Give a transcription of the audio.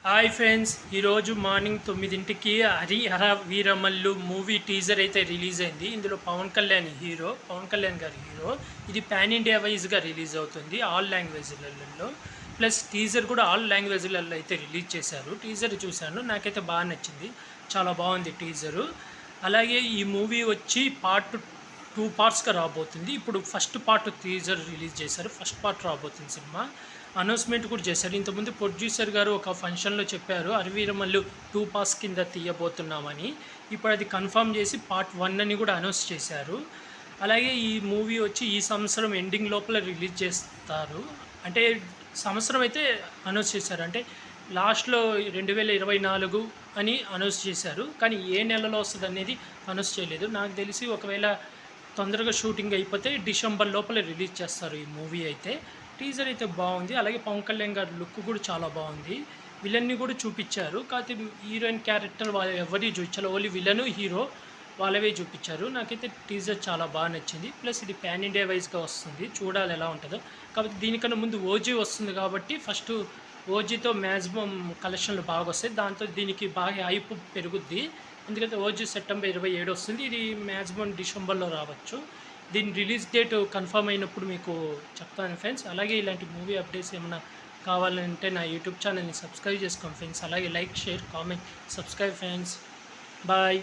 Hi friends, ఈరోజు morning 9కి Harihara Veeramallu movie teaser అయితే రిలీజ్ అయింది. ఇందులో పవన్ కళ్యాణ్ గారి హీరో. ఇది పాన్ ఇండియా వైజ్గా రిలీజ్ అవుతుంది ఆల్ లాంగ్వేజ్లలో. ప్లస్ టీజర్ కూడా ఆల్ లాంగ్వేజ్లలో అయితే రిలీజ్ చేశారు. టీజర్ చూశాను, నాకైతే బాగా నచ్చింది, చాలా బాగుంది టీజరు. అలాగే ఈ మూవీ వచ్చి టూ పార్ట్స్గా రాబోతుంది. ఇప్పుడు ఫస్ట్ పార్ట్ టీజర్ రిలీజ్ చేశారు, ఫస్ట్ పార్ట్ రాబోతుంది సినిమా. అనౌన్స్మెంట్ కూడా చేశారు. ఇంతకుముందు ప్రొడ్యూసర్ గారు ఒక ఫంక్షన్లో చెప్పారు హరివీరమల్లు 2 పార్ట్స్ కింద తీయబోతున్నామని. ఇప్పుడు అది కన్ఫర్మ్ చేసి పార్ట్ 1 అని కూడా అనౌన్స్ చేశారు. అలాగే ఈ మూవీ వచ్చి ఈ సంవత్సరం ఎండింగ్ లోపల రిలీజ్ చేస్తారు. అంటే సంవత్సరం అయితే అనౌన్స్ చేశారు, అంటే లాస్ట్లో 2024 అని అనౌన్స్ చేశారు. కానీ ఏ నెలలో వస్తుంది అనేది అనౌన్స్ చేయలేదు. నాకు తెలిసి ఒకవేళ తొందరగా షూటింగ్ అయిపోతే డిసెంబర్ లోపల రిలీజ్ చేస్తారు ఈ మూవీ అయితే. టీజర్ అయితే బాగుంది. అలాగే పవన్ కళ్యాణ్ గారి లుక్ కూడా చాలా బాగుంది. విలన్ని కూడా చూపించారు, కాకపోతే హీరోయిన్ క్యారెక్టర్ వాళ్ళు ఎవరి చూపించారు, ఓన్లీ విలను హీరో వాళ్ళవే చూపించారు. నాకైతే టీజర్ చాలా బాగా నచ్చింది. ప్లస్ ఇది పాన్ ఇండియా వైజ్గా వస్తుంది, చూడాలి ఎలా ఉంటుందో. కాకపోతే దీనికన్నా ముందు ఓజీ వస్తుంది కాబట్టి ఫస్ట్ ఓజీతో మ్యాక్సిమం కలెక్షన్లు బాగా వస్తాయి, దాంతో దీనికి బాగా హైప్ పెరుగుద్ది. ఎందుకంటే ఓజీ సెప్టెంబర్ 27 వస్తుంది, ఇది మ్యాక్సిమం డిసెంబర్లో రావచ్చు. దీని రిలీజ్ డేట్ కన్ఫర్మ్ అయినప్పుడు మీకు చెప్తాను ఫ్రెండ్స్. అలాగే ఇలాంటి మూవీ అప్డేట్స్ ఏమైనా కావాలంటే నా యూట్యూబ్ ఛానల్ని సబ్స్క్రైబ్ చేసుకోండి ఫ్రెండ్స్. అలాగే like, share, comment, subscribe friends. Bye.